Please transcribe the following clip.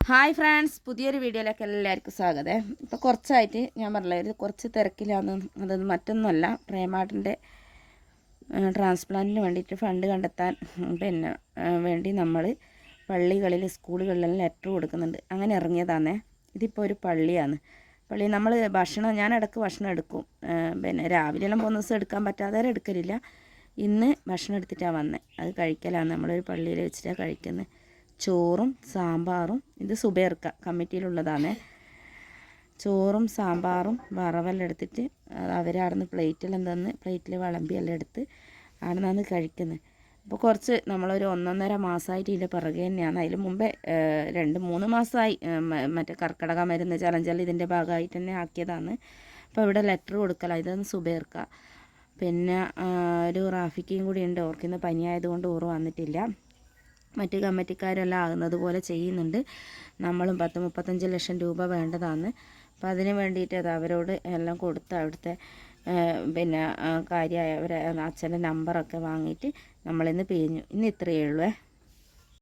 Hi friends, പുതിയൊരു വീഡിയോയിലേക്ക് എല്ലാവർക്കും സ്വാഗതം. ഇപ്പോൾ കുറച്ചായിട്ട് ഞാൻ പറഞ്ഞില്ല, കുറച്ച് തിരക്കിലാന്ന്. അതൊന്നും മറ്റൊന്നുമല്ല, പ്രേമാട്ടിൻ്റെ ട്രാൻസ്പ്ലാന്റിന് വേണ്ടിയിട്ട് ഫണ്ട് കണ്ടെത്താൻ വേണ്ടി നമ്മൾ പള്ളികളിൽ സ്കൂളുകളിലെല്ലാം ലെറ്റർ കൊടുക്കുന്നുണ്ട്. അങ്ങനെ ഇറങ്ങിയതാണേ. ഇതിപ്പോൾ ഒരു പള്ളിയാണ്. നമ്മൾ ഞാൻ ഇടയ്ക്ക് ഭക്ഷണം എടുക്കും. രാവിലെയെല്ലാം പോകുന്ന ദിവസം എടുക്കാൻ പറ്റാതെ എടുക്കലില്ല. ഇന്ന് ഭക്ഷണം എടുത്തിട്ടാണ് വന്നത്. അത് കഴിക്കലാണ്. നമ്മളൊരു പള്ളിയിൽ വെച്ചിട്ടാണ് കഴിക്കുന്നത്. ചോറും സാമ്പാറും, ഇത് സുബേർക്ക കമ്മിറ്റിയിലുള്ളതാണ്. ചോറും സാമ്പാറും വറവെല്ലാം എടുത്തിട്ട് അവരവിടുന്ന് പ്ലേറ്റിലെല്ലാം തന്ന് പ്ലേറ്റിൽ വിളമ്പിയെല്ലാം എടുത്ത് അവിടെ നിന്നാണ് കഴിക്കുന്നത്. അപ്പോൾ കുറച്ച് നമ്മളൊരു 1.5 മാസമായിട്ട് ഇതിൻ്റെ പിറകെ തന്നെയാണ്. അതിന് മുമ്പേ 2-3 മാസമായി മറ്റേ കർക്കിടക മരുന്ന് ചലഞ്ചെല്ലാം ഇതിൻ്റെ ഭാഗമായിട്ട് തന്നെ ആക്കിയതാണ്. അപ്പോൾ ഇവിടെ ലെറ്റർ കൊടുക്കല. ഇതാണ് സുബേർക്ക. പിന്നെ ഒരു റാഫിക്കയും കൂടി ഉണ്ട്. ഓർക്കിന്ന് പനിയായതുകൊണ്ട് ഓറ് വന്നിട്ടില്ല. മറ്റ് കമ്മിറ്റിക്കാരെല്ലാം ആകുന്നത് പോലെ ചെയ്യുന്നുണ്ട്. നമ്മളും 10-35 ലക്ഷം രൂപ വേണ്ടതാണ്. അപ്പോൾ അതിന് വേണ്ടിയിട്ട് അത് അവരോട് എല്ലാം കൊടുത്ത് അവിടുത്തെ കാര്യമായ അച്ഛൻ്റെ നമ്പറൊക്കെ വാങ്ങിയിട്ട് നമ്മളിന്ന് പിരിഞ്ഞു. ഇന്ന് ഇത്രയേ ഉള്ളൂ.